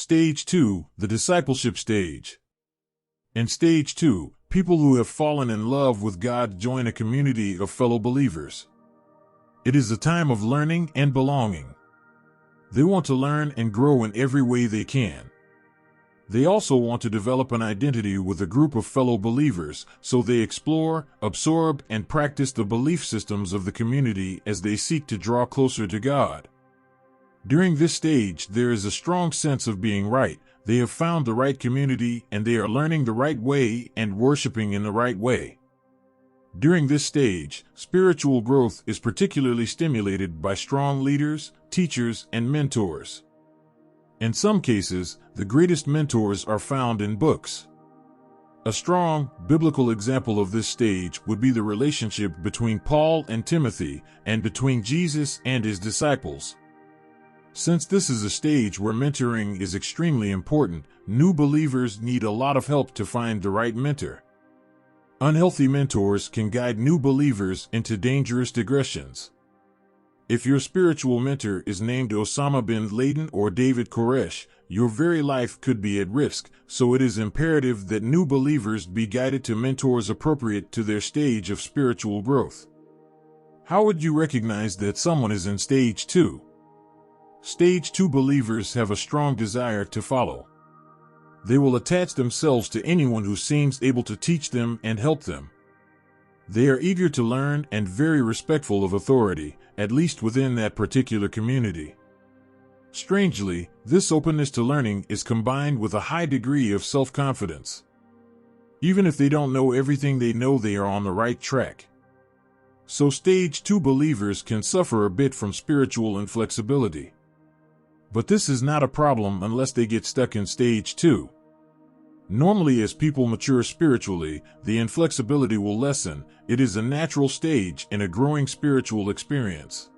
Stage 2, the discipleship stage. In Stage 2, people who have fallen in love with God join a community of fellow believers. It is a time of learning and belonging. They want to learn and grow in every way they can. They also want to develop an identity with a group of fellow believers, so they explore, absorb, and practice the belief systems of the community as they seek to draw closer to God. During this stage, there is a strong sense of being right. They have found the right community, and they are learning the right way and worshiping in the right way. During this stage, spiritual growth is particularly stimulated by strong leaders, teachers, and mentors. In some cases, the greatest mentors are found in books. A strong, biblical example of this stage would be the relationship between Paul and Timothy, and between Jesus and his disciples. Since this is a stage where mentoring is extremely important, new believers need a lot of help to find the right mentor. Unhealthy mentors can guide new believers into dangerous digressions. If your spiritual mentor is named Osama bin Laden or David Koresh, your very life could be at risk, so it is imperative that new believers be guided to mentors appropriate to their stage of spiritual growth. How would you recognize that someone is in Stage 2? Stage 2 believers have a strong desire to follow. They will attach themselves to anyone who seems able to teach them and help them. They are eager to learn and very respectful of authority, at least within that particular community. Strangely, this openness to learning is combined with a high degree of self-confidence. Even if they don't know everything, they know they are on the right track. So Stage 2 believers can suffer a bit from spiritual inflexibility. But this is not a problem unless they get stuck in Stage 2. Normally, as people mature spiritually, the inflexibility will lessen. It is a natural stage in a growing spiritual experience.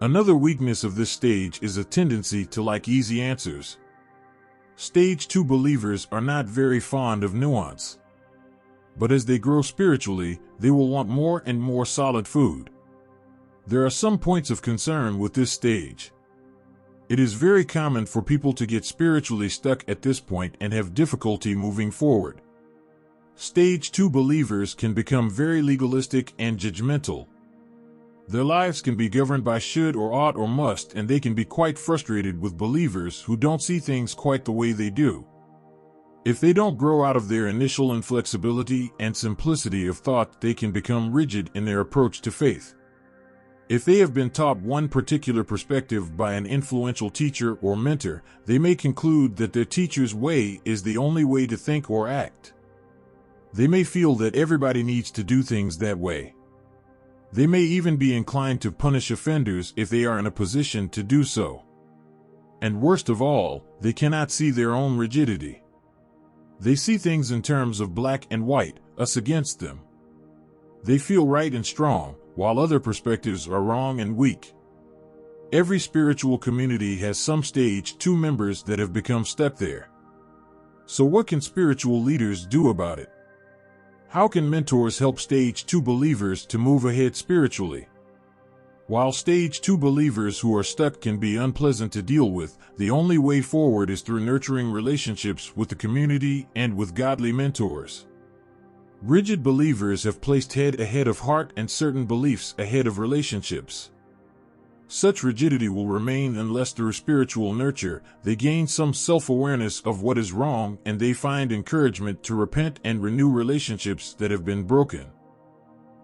Another weakness of this stage is a tendency to like easy answers. Stage 2 believers are not very fond of nuance. But as they grow spiritually, they will want more and more solid food. There are some points of concern with this stage. It is very common for people to get spiritually stuck at this point and have difficulty moving forward. Stage 2 believers can become very legalistic and judgmental. Their lives can be governed by should or ought or must, and they can be quite frustrated with believers who don't see things quite the way they do. If they don't grow out of their initial inflexibility and simplicity of thought, they can become rigid in their approach to faith. If they have been taught one particular perspective by an influential teacher or mentor, they may conclude that their teacher's way is the only way to think or act. They may feel that everybody needs to do things that way. They may even be inclined to punish offenders if they are in a position to do so. And worst of all, they cannot see their own rigidity. They see things in terms of black and white, us against them. They feel right and strong, while other perspectives are wrong and weak. Every spiritual community has some Stage 2 members that have become stuck there. So what can spiritual leaders do about it? How can mentors help Stage 2 believers to move ahead spiritually? While Stage 2 believers who are stuck can be unpleasant to deal with, the only way forward is through nurturing relationships with the community and with godly mentors. Rigid believers have placed head ahead of heart and certain beliefs ahead of relationships. Such rigidity will remain unless through spiritual nurture, they gain some self-awareness of what is wrong and they find encouragement to repent and renew relationships that have been broken.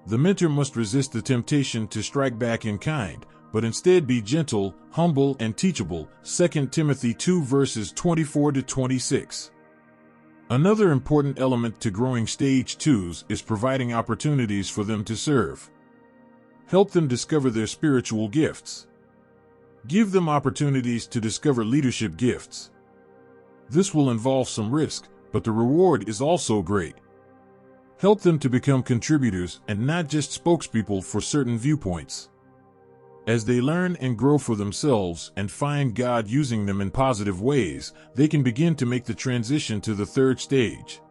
The mentor must resist the temptation to strike back in kind, but instead be gentle, humble, and teachable. 2 Timothy 2 verses 24 to 26. Another important element to growing Stage 2s is providing opportunities for them to serve. Help them discover their spiritual gifts. Give them opportunities to discover leadership gifts. This will involve some risk, but the reward is also great. Help them to become contributors and not just spokespeople for certain viewpoints. As they learn and grow for themselves and find God using them in positive ways, they can begin to make the transition to the third stage.